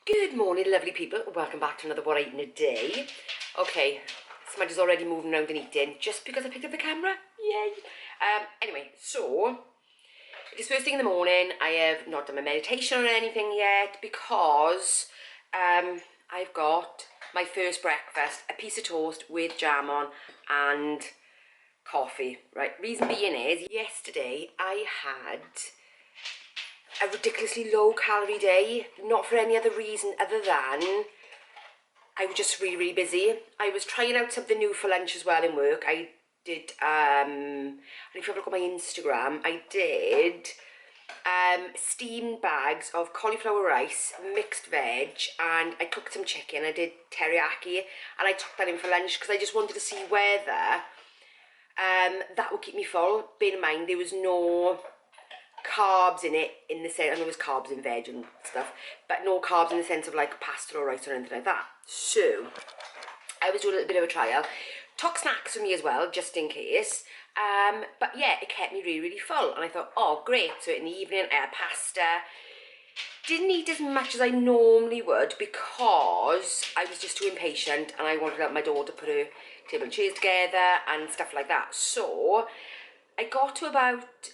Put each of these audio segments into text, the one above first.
Good morning, lovely people. Welcome back to another What I Eat in a Day. Okay, Smudge is already moving around and eating just because I picked up the camera. Yay! Anyway, so it is first thing in the morning. I have not done my meditation or anything yet because I've got my first breakfast, a piece of toast with jam on and coffee. Right, reason being is yesterday I had a ridiculously low calorie day, not for any other reason other than I was just really busy. I was trying out something new for lunch as well in work. I did, and if you have a look at my Instagram, I did steamed bags of cauliflower rice, mixed veg, and I cooked some chicken. I did teriyaki, and I took that in for lunch because I just wanted to see whether that would keep me full. Bear in mind, there was no carbs in it, in the sense, I know there's carbs in veg and stuff, but no carbs in the sense of like pasta or rice or anything like that. So I was doing a little bit of a trial, took snacks for me as well just in case, but yeah, it kept me really full, and I thought, oh great. So in the evening I had pasta. Didn't eat as much as I normally would because I was just too impatient and I wanted to let my daughter put her table and chairs together and stuff like that. So I got to about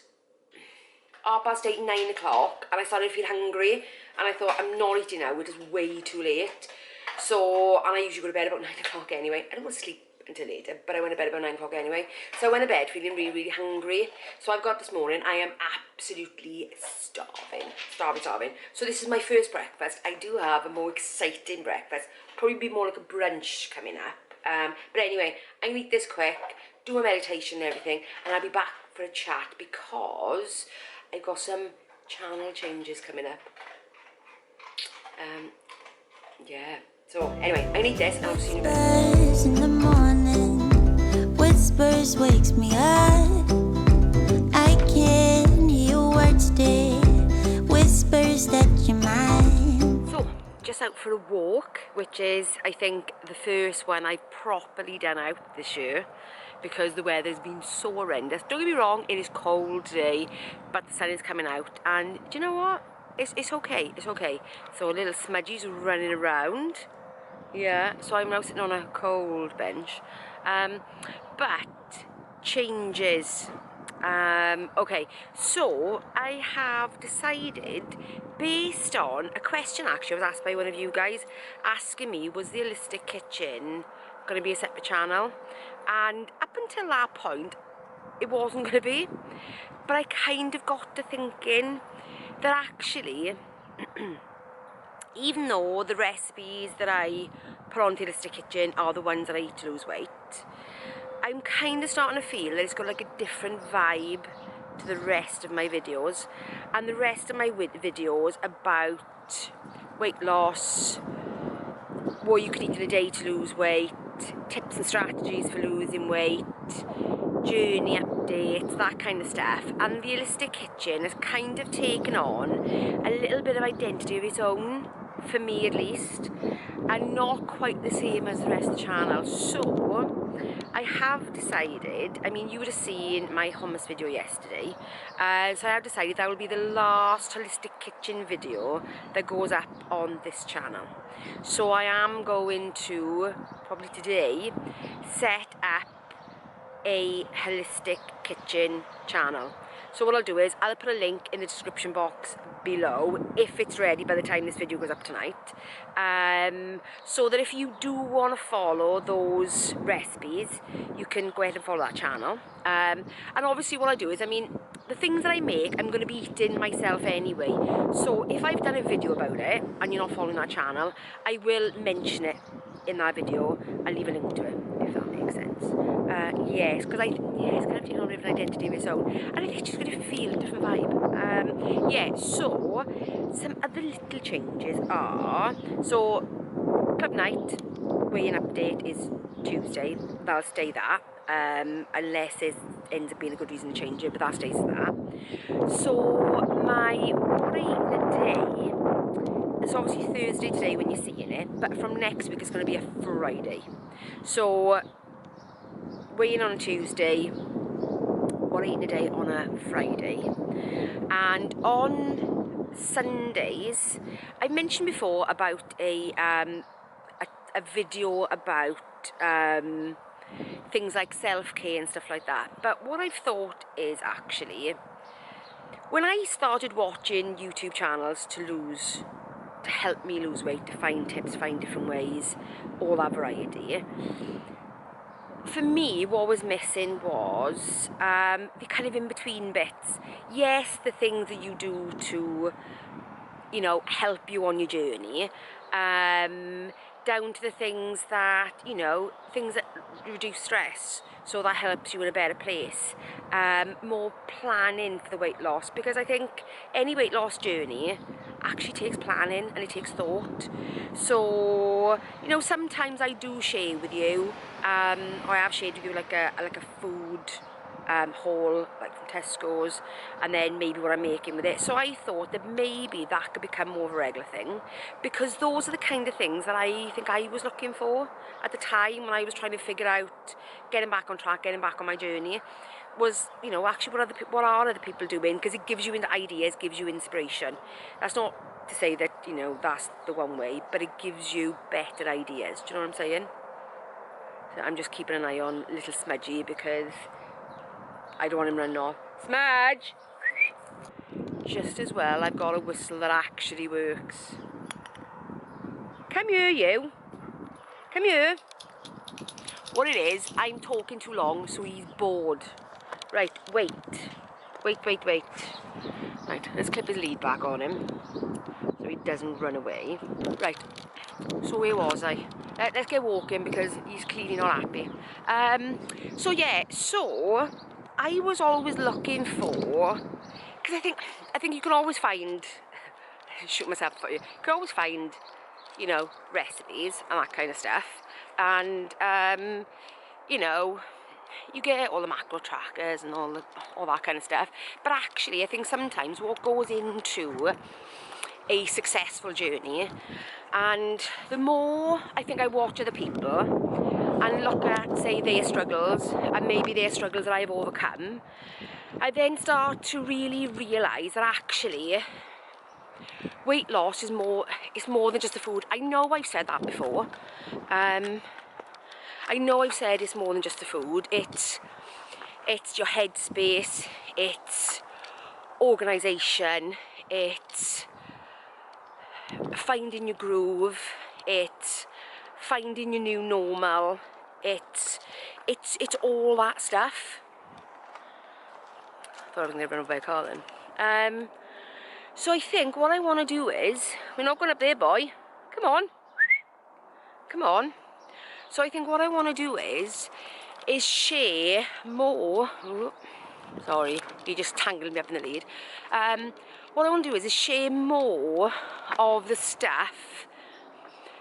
8:30, 9 o'clock, and I started to feel hungry, and I thought, I'm not eating now, it is way too late. So, and I usually go to bed about 9 o'clock anyway. I don't go to sleep until later, but I went to bed about 9 o'clock anyway. So I went to bed feeling really hungry. So I've got this morning, I am absolutely starving. So this is my first breakfast. I do have a more exciting breakfast, probably be more like a brunch coming up. But anyway, I'm gonna eat this quick, do a meditation and everything, and I'll be back for a chat because I've got some channel changes coming up. Yeah. So anyway, I'm gonna eat this and I'll see you in a bit. Whispers in the morning, whispers wakes me up. I can hear your words dear, whispers that you're mine. So, just out for a walk, which is, I think, the first one I've properly done out this year because the weather's been so horrendous. Don't get me wrong, it is cold today, but the sun is coming out, and do you know what? It's okay, it's okay. So little Smudgy's running around. Yeah, so I'm now sitting on a cold bench. But changes. Okay, so I have decided, based on a question actually I was asked by one of you guys, asking me, was the Holistic Kitchen going to be a separate channel? And up until that point, it wasn't going to be. But I kind of got to thinking that actually, even though the recipes that I put on Holistic Kitchen are the ones that I eat to lose weight, I'm kind of starting to feel that it's got like a different vibe to the rest of my videos. And the rest of my videos about weight loss, what you can eat in a day to lose weight, tips and strategies for losing weight, journey updates, that kind of stuff. And the Holistic Kitchen has kind of taken on a little bit of identity of its own, for me at least, and not quite the same as the rest of the channel. So I have decided, I mean, you would have seen my hummus video yesterday, so I have decided that will be the last Holistic Kitchen video that goes up on this channel. So I am going to, probably today, set up a Holistic Kitchen channel. So what I'll do is I'll put a link in the description box below if it's ready by the time this video goes up tonight, so that if you do want to follow those recipes, you can go ahead and follow that channel. And obviously what I do is, I mean, the things that I make, I'm going to be eating myself anyway. So if I've done a video about it and you're not following that channel, I will mention it in that video. I'll leave a link to it, if that makes sense. Yes, because it's kind of taking on a bit of an identity of its own, and I think it's just going to feel a different vibe. Yeah, so some other little changes are, so club night weigh-in update is Tuesday. That'll stay that, unless it ends up being a good reason to change it, but that stays that. So my what I eat in a day, it's obviously Thursday today when you're seeing it, but from next week it's going to be a Friday. So weigh-in on a Tuesday, what I eat in a day on a Friday. And on Sundays, I mentioned before about a video about things like self-care and stuff like that. But what I've thought is actually, when I started watching YouTube channels to help me lose weight, to find tips, find different ways, all that variety, for me, what was missing was the kind of in-between bits. Yes, the things that you do to, you know, help you on your journey, down to the things that, you know, things that reduce stress, so that helps you in a better place. More planning for the weight loss, because I think any weight loss journey actually takes planning and it takes thought. So, you know, sometimes I do share with you, or I have shared with you like a food haul, like from Tesco's, and then maybe what I'm making with it. So I thought that maybe that could become more of a regular thing, because those are the kind of things that I think I was looking for at the time when I was trying to figure out getting back on track, getting back on my journey, was, you know, actually what are other people doing, because it gives you ideas, gives you inspiration. That's not to say that, you know, that's the one way, but it gives you better ideas. Do you know what I'm saying? So I'm just keeping an eye on little Smudgy, because I don't want him running off. Smudge! Just as well, I've got a whistle that actually works. Come here, you. Come here. What it is, I'm talking too long, so he's bored. Right, wait. Wait. Right, let's clip his lead back on him, so he doesn't run away. Right, so where was I? Let's get walking, because he's clearly not happy. So yeah, so I was always looking for, because I think you can always find, shoot myself for you can always find, you know, recipes and that kind of stuff, and you know, you get all the macro trackers and all that kind of stuff, but actually I think sometimes what goes into a successful journey, and the more I think I watch other people and look at, say, their struggles, and maybe their struggles that I've overcome, I then start to really realise that actually weight loss is more than just the food. I know I've said that before. I know I've said it's more than just the food. It's your headspace, it's organisation, it's finding your groove, it's finding your new normal, it's all that stuff. Thought I was going to run over by a car then. So I think what I want to do is, we're not going up there, boy. Come on. Come on. So I think what I want to do is share more. Oh, sorry, you just tangled me up in the lead. What I want to do is share more of the stuff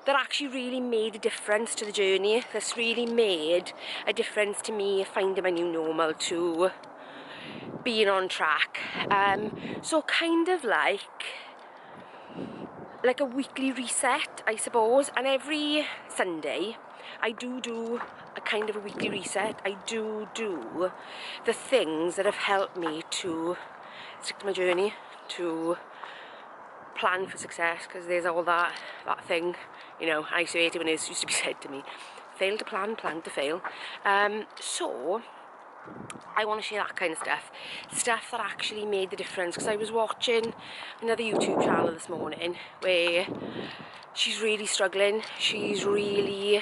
that actually really made a difference to the journey, that's really made a difference to me finding my new normal, to being on track. So kind of like a weekly reset, I suppose. And every Sunday I do a kind of a weekly reset. I do the things that have helped me to stick to my journey, to plan for success, because there's all that thing, you know, I used to hate it when it used to be said to me, fail to plan, plan to fail. So I want to share that kind of stuff that actually made the difference, because I was watching another YouTube channel this morning where she's really struggling. She's really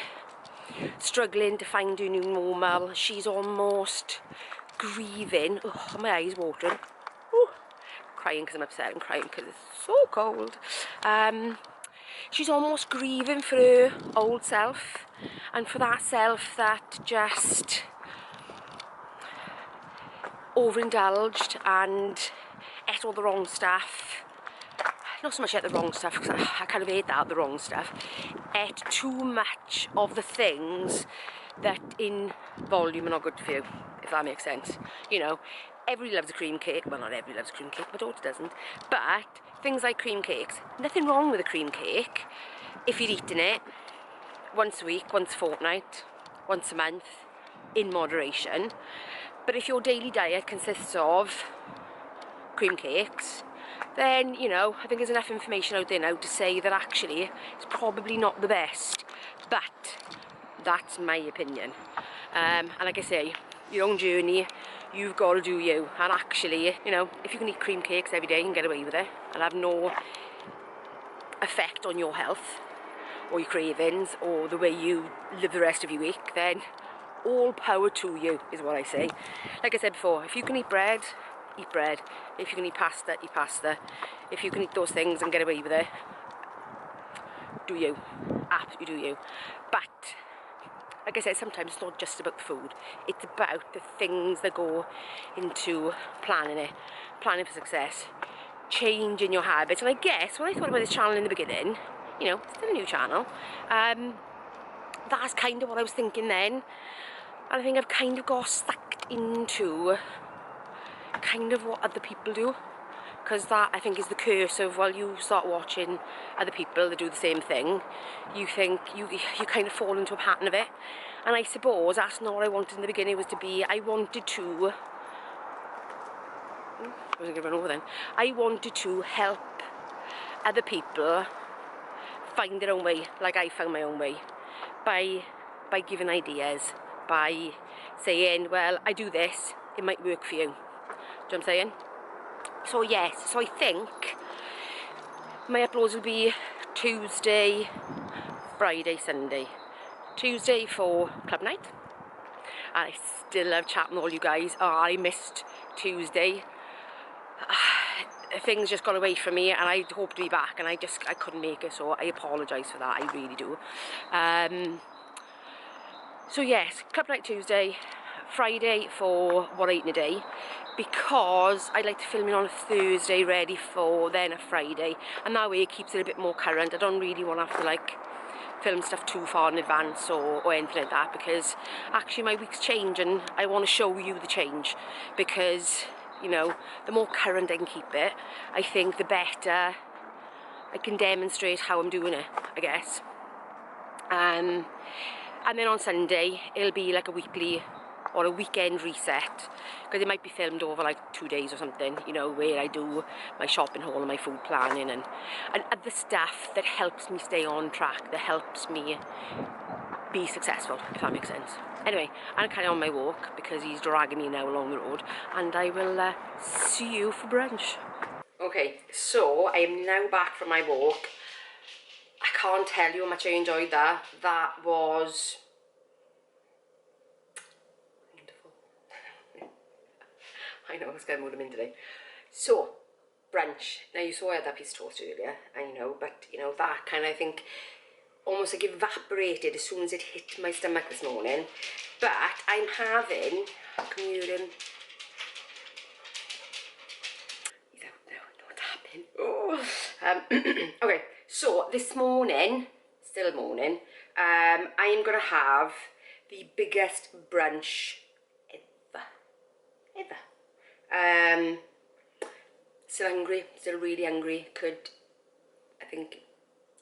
struggling to find her new normal. She's almost grieving. Oh, my eyes watering. Ooh. Crying because I'm upset and crying because it's so cold. She's almost grieving for her old self, and for that self that just overindulged and ate all the wrong stuff. Not so much ate the wrong stuff, because I kind of ate that, the wrong stuff. Ate too much of the things that in volume are not good for you, if that makes sense. You know, everybody loves a cream cake. Well, not everybody loves a cream cake, my daughter doesn't. But things like cream cakes, nothing wrong with a cream cake if you're eating it once a week, once a fortnight, once a month, in moderation. But if your daily diet consists of cream cakes, then, you know, I think there's enough information out there now to say that actually it's probably not the best. But that's my opinion. And like I say, your own journey, you've got to do you. And actually, you know, if you can eat cream cakes every day and get away with it and have no effect on your health or your cravings or the way you live the rest of your week, then all power to you is what I say. Like I said before, if you can eat bread, eat bread. If you can eat pasta, eat pasta. If you can eat those things and get away with it, do you. Absolutely do you. But like I said, sometimes it's not just about the food. It's about the things that go into planning it, planning for success, changing your habits. And I guess when I thought about this channel in the beginning, you know, it's still a new channel, that's kind of what I was thinking then. And I think I've kind of got sucked into kind of what other people do. Because that, I think, is the curse of, well, you start watching other people that do the same thing, you think, you kind of fall into a pattern of it. And I suppose that's not what I wanted in the beginning, was to be, I wanted to, I wasn't going to run over then, I wanted to help other people find their own way, like I found my own way, by giving ideas, by saying, well, I do this, it might work for you. Do you know what I'm saying? So yes, so I think my uploads will be Tuesday, Friday, Sunday. Tuesday for club night. And I still love chatting with all you guys. Oh, I missed Tuesday. Things just got away from me and I hope to be back and I couldn't make it, so I apologise for that, I really do. So yes, club night Tuesday, Friday for what I eat in a day, because I like to film it on a Thursday ready for then a Friday, and that way it keeps it a bit more current. I don't really want to have to like film stuff too far in advance or anything like that, because actually my weeks change and I want to show you the change, because, you know, the more current I can keep it, I think the better I can demonstrate how I'm doing it, I guess. And then on Sunday it'll be like a weekly or a weekend reset, because it might be filmed over like 2 days or something, you know, where I do my shopping haul and my food planning and other stuff that helps me stay on track, that helps me be successful, if that makes sense. Anyway, I'm kind of on my walk because he's dragging me now along the road, and I will see you for brunch. Okay, so I am now back from my walk. I can't tell you how much I enjoyed that. That was wonderful. I know, I was going to mood them in today. So, brunch. Now you saw I had that piece of toast earlier, and you know, but you know, that kind of, I think, almost like evaporated as soon as it hit my stomach this morning. But I'm having, can you hear him? He's out now, don't tap in. Oh. Okay, so this morning, still morning, I am going to have the biggest brunch ever. Still hungry, still really hungry. Could, I think,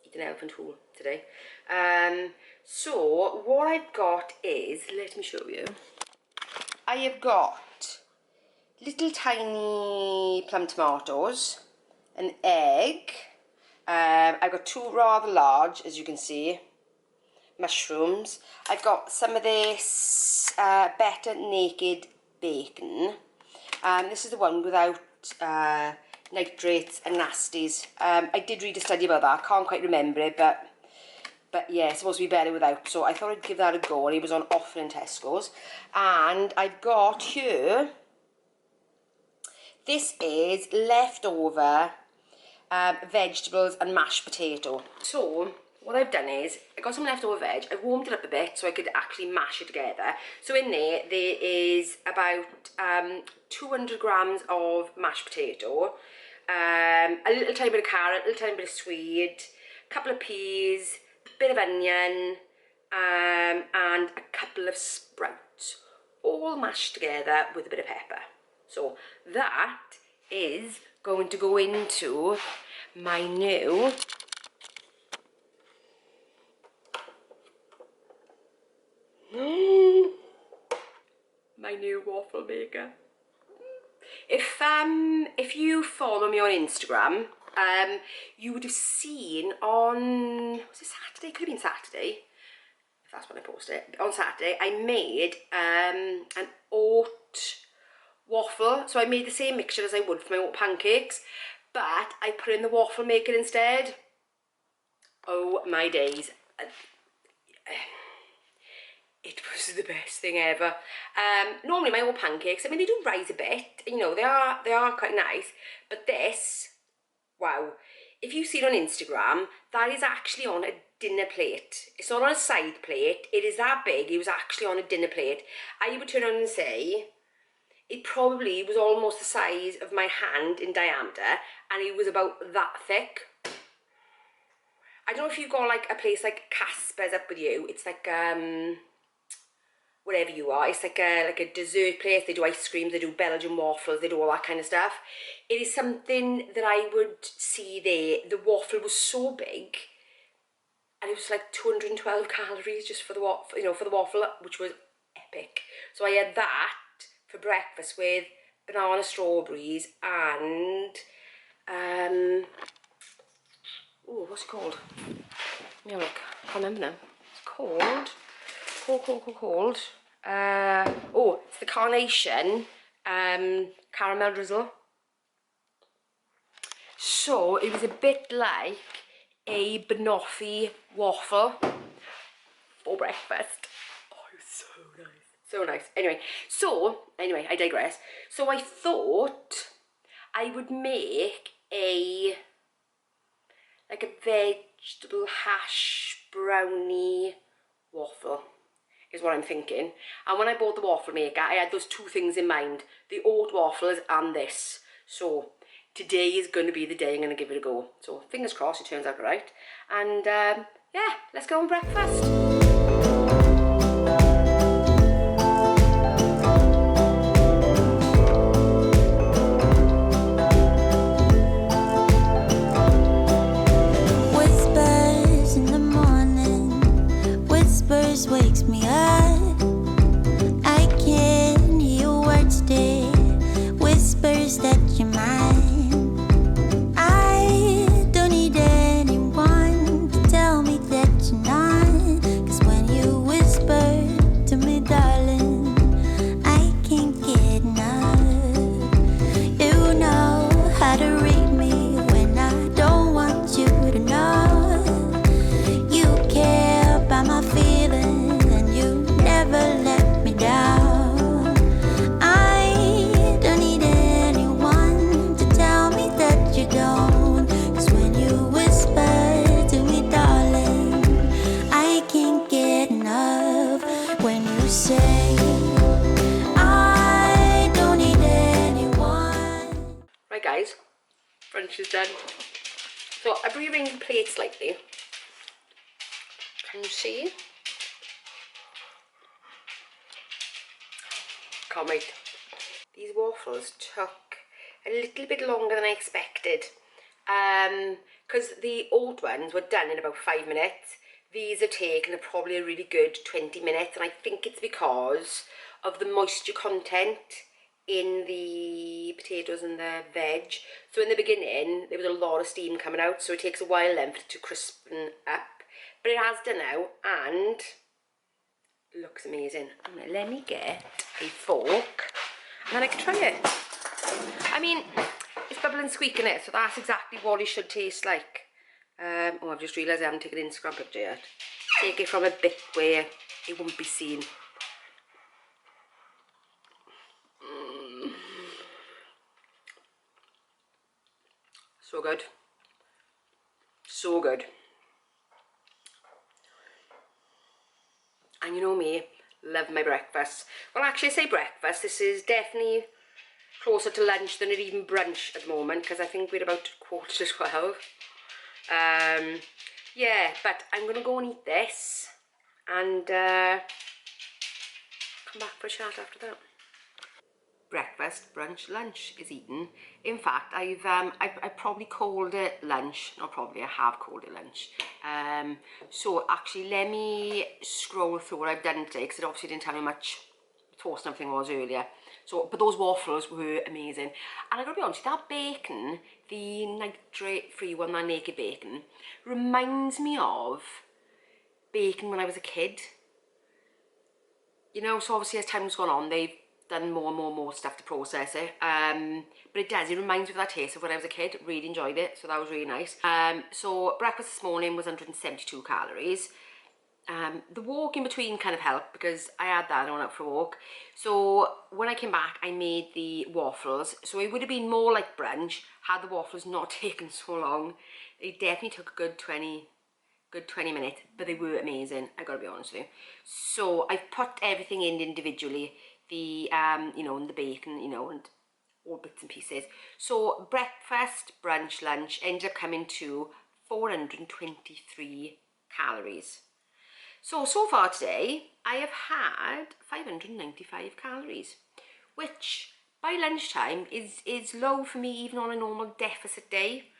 eat an elephant whole today. So what I've got is, let me show you. I have got little tiny plum tomatoes, an egg. I've got 2 rather large, as you can see, mushrooms. I've got some of this better naked bacon. This is the one without nitrates and nasties. I did read a study about that. I can't quite remember it, but yeah, it's supposed to be better without. So I thought I'd give that a go, and it was on offer in Tesco's. And I've got here, this is leftover vegetables and mashed potato. So what I've done is, I got some leftover veg, I warmed it up a bit so I could actually mash it together. So in there is about 200 grams of mashed potato, a little tiny bit of carrot, a little tiny bit of swede, a couple of peas, a bit of onion, and a couple of sprouts, all mashed together with a bit of pepper. So that is going to go into my new waffle maker. If you follow me on Instagram, you would have seen on, was it Saturday? Could have been Saturday. If that's when I posted it. On Saturday, I made an oat waffle. So I made the same mixture as I would for my oat pancakes, but I put in the waffle maker instead. Oh my days. It was the best thing ever. Normally my oat pancakes, I mean, they do rise a bit, you know, they are quite nice, but this, wow. If you see it on Instagram, that is actually on a dinner plate. It's not on a side plate. It is that big. It was actually on a dinner plate. I would turn around and say, it probably was almost the size of my hand in diameter, and it was about that thick. I don't know if you've got like a place like Casper's up with you. It's like, whatever you are, it's like a dessert place. They do ice creams, they do Belgian waffles, they do all that kind of stuff. It is something that I would see there. The waffle was so big, and it was like 212 calories just for the waffle, you know, for the waffle, which was epic. So I had that for breakfast with banana strawberries and oh, what's it called? Yeah, look, I can't remember now. It's called. Oh, it's the Carnation caramel drizzle. So it was a bit like a banoffee waffle for breakfast. Oh, it was so nice. So nice. Anyway, I digress. So I thought I would make like a vegetable hash brownie waffle. Is what I'm thinking. And when I bought the waffle maker, I had those two things in mind, the oat waffles and this. So today is going to be the day I'm going to give it a go. So fingers crossed it turns out right. And yeah, let's go on breakfast. Whispers in the morning, whispers wakes me up. I can hear your words there, whispers that you're mine. I don't need anyone to tell me that you're not, 'cause when you whisper to me, darling, I can't get enough. You know how to read me when I don't want you to know. You care about my feelings and you never let me down. I don't need anyone to tell me that you don't, 'cause when you whisper to me, darling, I can't get enough. When you say I don't need anyone. Right guys, brunch is done. So I've rearranged the plate slightly. Can you see? Can't wait. These waffles took a little bit longer than I expected. Because the old ones were done in about 5 minutes. These are taken probably a really good 20 minutes, and I think it's because of the moisture content in the potatoes and the veg. So in the beginning, there was a lot of steam coming out, so it takes a while then for it to crispen up. But it has done now, and it looks amazing. Let me get a fork, and then I can try it. I mean, it's bubbling squeaking it, so that's exactly what it should taste like. Oh, I've just realised I haven't taken an Instagram picture yet. Take it from a bit where it won't be seen. So good. So good. And you know me, love my breakfast. Well, actually I say breakfast, this is definitely closer to lunch than it even brunch at the moment, because I think we're about 11:45. Yeah, but I'm going to go and eat this and come back for a chat after that. Breakfast, brunch, lunch is eaten. In fact, I probably called it lunch. Not probably, I have called it lunch. So actually, let me scroll through what I've done today, because it obviously didn't tell me much toast and everything was earlier. So, but those waffles were amazing. And I gotta be honest, that bacon, the nitrate-free one, that naked bacon, reminds me of bacon when I was a kid. You know, so obviously as time's gone on, they've done more and more stuff to process it. But it reminds me of that taste of when I was a kid. Really enjoyed it, so that was really nice. So breakfast this morning was 172 calories. The walk in between kind of helped because I had that and I went out for a walk. So when I came back, I made the waffles. So it would have been more like brunch had the waffles not taken so long. They definitely took a good 20 minutes, but they were amazing, I gotta be honest with you. So I've put everything in individually, the you know, and the bacon, you know, and all bits and pieces. So breakfast, brunch, lunch ended up coming to 423 calories. So far today, I have had 595 calories, which by lunchtime is low for me even on a normal deficit day.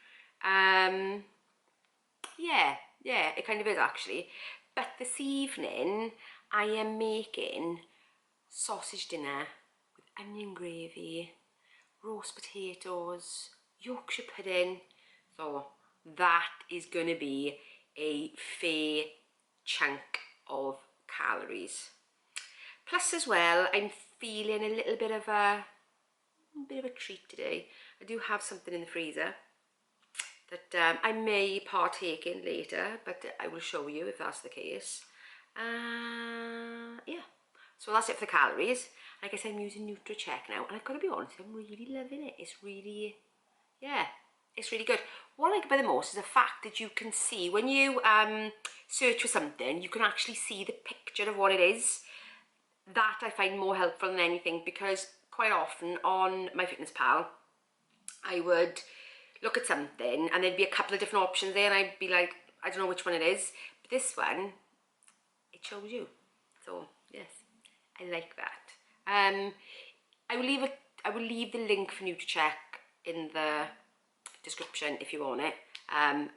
Yeah, it kind of is actually. But this evening, I am making sausage dinner with onion gravy, roast potatoes, Yorkshire pudding. So that is going to be a fair chunk of calories. Plus as well, I'm feeling a little bit of a treat today. I do have something in the freezer that I may partake in later, but I will show you if that's the case. Yeah, so that's it for the calories. Like I said, I'm using NutriCheck now, and I've got to be honest, I'm really loving it. It's really, yeah, it's really good. What I like about the most is the fact that you can see, when you search for something, you can actually see the picture of what it is. That I find more helpful than anything, because quite often on MyFitnessPal, I would look at something and there'd be a couple of different options there and I'd be like, I don't know which one it is. But this one, it shows you. So yes, I like that. I will leave the link for NutriCheck in the description if you want it.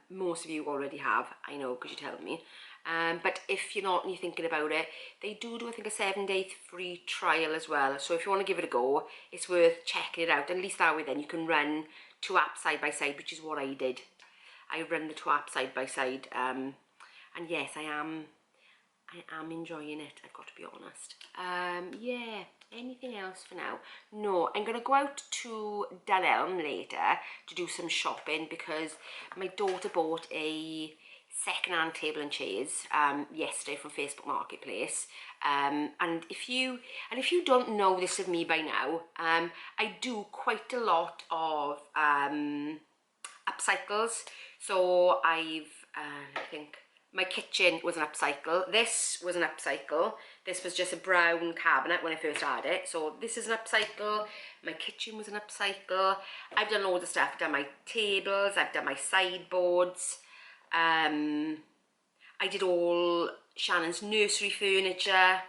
Most of you already have, I know, because you tell me. But if you're not and you're thinking about it, they do I think a 7-day free trial as well. So if you want to give it a go, it's worth checking it out. At least that way then you can run 2 apps side by side, which is what I did. I run the 2 apps side by side, and yes, I am enjoying it, I've got to be honest. Yeah, anything else for now? No, I'm gonna go out to Dunelm later to do some shopping because my daughter bought a second-hand table and chairs yesterday from Facebook Marketplace. And if you don't know this of me by now, I do quite a lot of upcycles. So I think my kitchen was an upcycle. This was an upcycle. This was just a brown cabinet when I first had it. So this is an upcycle. My kitchen was an upcycle. I've done loads of stuff. I've done my tables. I've done my sideboards. I did all Shannon's nursery furniture.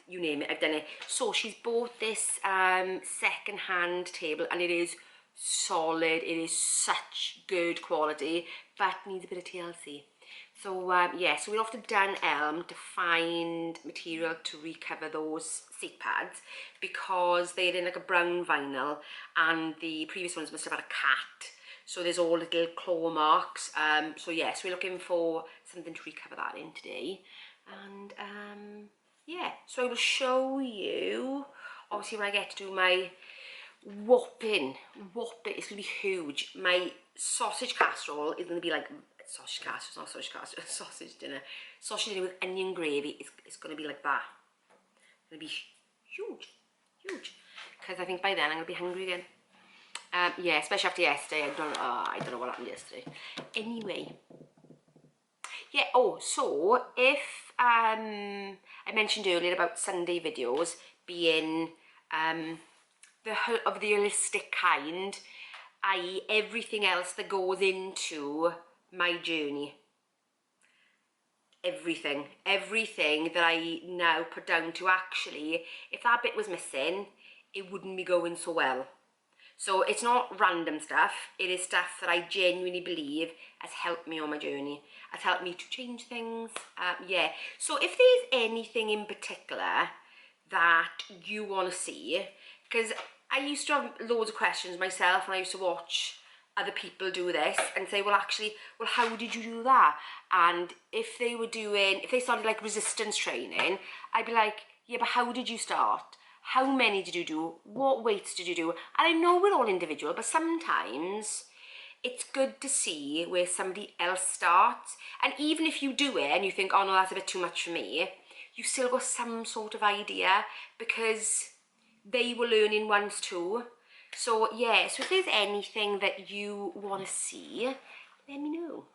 You name it, I've done it. So she's bought this second-hand table and it is solid. It is such good quality, but needs a bit of TLC. So yeah, so we're off to Dunelm to find material to recover those seat pads because they're in like a brown vinyl and the previous ones must have had a cat. So there's all little claw marks. So yes, yeah, so we're looking for something to recover that in today. And yeah, so I will show you, obviously when I get to do my whopping, it's gonna be huge. My sausage casserole is gonna be like, sausage casserole, it's not sausage casserole, sausage dinner with onion gravy. It's gonna be like that. It's gonna be huge, because I think by then I'm gonna be hungry again. Yeah, especially after yesterday. I don't know what happened yesterday. Anyway, yeah. Oh, so if I mentioned earlier about Sunday videos being the holistic kind, i.e. everything else that goes into my journey. Everything that I now put down to actually, if that bit was missing, it wouldn't be going so well. So it's not random stuff, it is stuff that I genuinely believe has helped me on my journey, has helped me to change things, yeah. So if there's anything in particular that you want to see, because I used to have loads of questions myself, and I used to watch other people do this and say, well, actually, well, how did you do that? And if they started like resistance training, I'd be like, yeah, but how did you start? How many did you do? What weights did you do? And I know we're all individual, but sometimes it's good to see where somebody else starts. And even if you do it and you think, oh no, that's a bit too much for me, you still got some sort of idea, because they were learning once too. So yeah, so if there's anything that you want to see, let me know.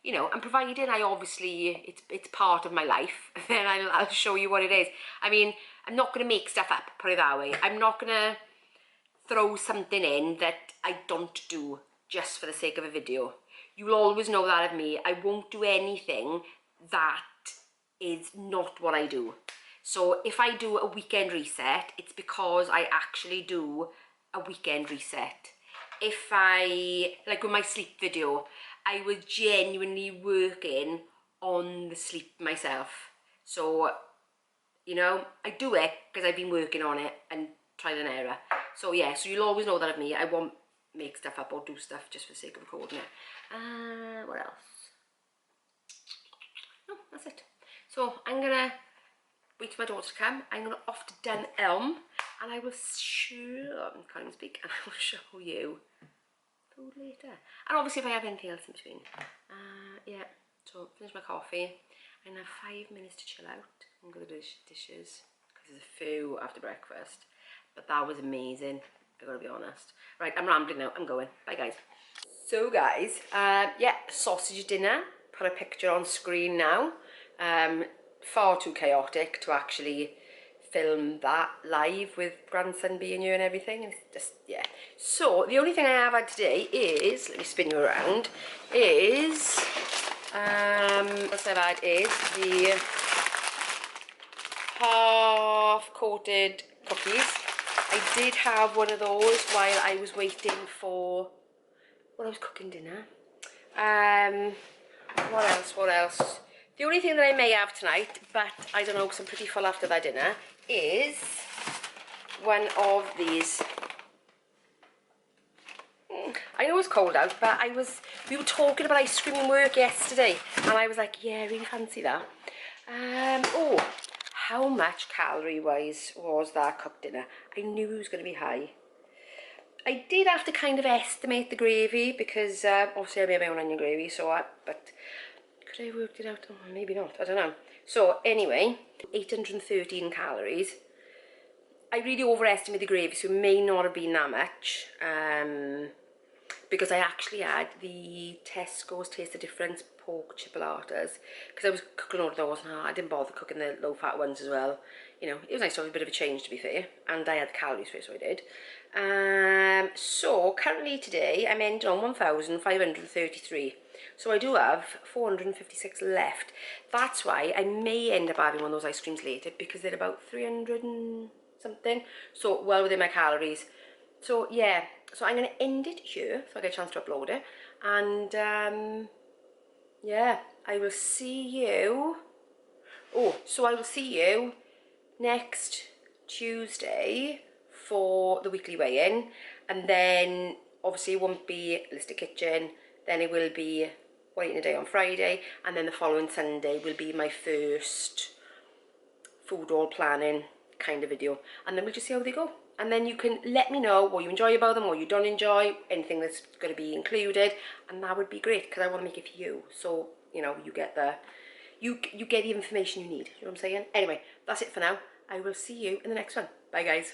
You know, and provided I obviously, it's part of my life, then I'll show you what it is. I mean, I'm not going to make stuff up, put it that way. I'm not going to throw something in that I don't do just for the sake of a video. You'll always know that of me. I won't do anything that is not what I do. So if I do a weekend reset, it's because I actually do a weekend reset. If I, like with my sleep video, I was genuinely working on the sleep myself. So, you know, I do it because I've been working on it and trial and error. So yeah, so you'll always know that of me. I won't make stuff up or do stuff just for the sake of recording it. What else? No, that's it. So I'm gonna wait for my daughter to come. I'm gonna off to Den Elm, and I will can't even speak, and I will show you food later. And obviously if I have anything else in between. Yeah, so finish my coffee. I'm gonna have 5 minutes to chill out and go to the dishes, because there's a few after breakfast. But that was amazing, I gotta be honest. Right, I'm rambling now, I'm going. Bye guys. So guys, yeah, sausage dinner. Put a picture on screen now. Far too chaotic to actually film that live with grandson being here and everything. It's just, yeah. So the only thing I have had today is, let me spin you around, is, what I've had is the half-coated cookies. I did have one of those while I was waiting for, when I was cooking dinner. What else? The only thing that I may have tonight, but I don't know because I'm pretty full after that dinner, is one of these. I know it's cold out, but we were talking about ice cream in work yesterday, and I was like, yeah, I really fancy that. Oh, how much calorie-wise was that cooked dinner? I knew it was going to be high. I did have to kind of estimate the gravy, because obviously I made my own onion gravy, but could I have worked it out? Oh, maybe not, I don't know. So anyway, 813 calories. I really overestimated the gravy, so it may not have been that much. Because I actually had the Tesco's Taste the Difference pork chipolatas, because I was cooking all of those, and I didn't bother cooking the low-fat ones as well. You know, it was nice to have a bit of a change, to be fair, and I had the calories for it, so I did. So currently today I'm ending on 1,533. So I do have 456 left. That's why I may end up having one of those ice creams later, because they're about 300 and something, so well within my calories. So yeah, so I'm going to end it here so I get a chance to upload it, and yeah, I will see you, I will see you next Tuesday for the weekly weigh-in, and then obviously it won't be Listed Kitchen, then it will be what I eat in a day on Friday, and then the following Sunday will be my first food all planning kind of video, and then we'll just see how they go. And then you can let me know what you enjoy about them, what you don't enjoy, anything that's going to be included, and that would be great, because I want to make it for you, so you know you get the you get the information you need. You know what I'm saying? Anyway, that's it for now. I will see you in the next one. Bye guys.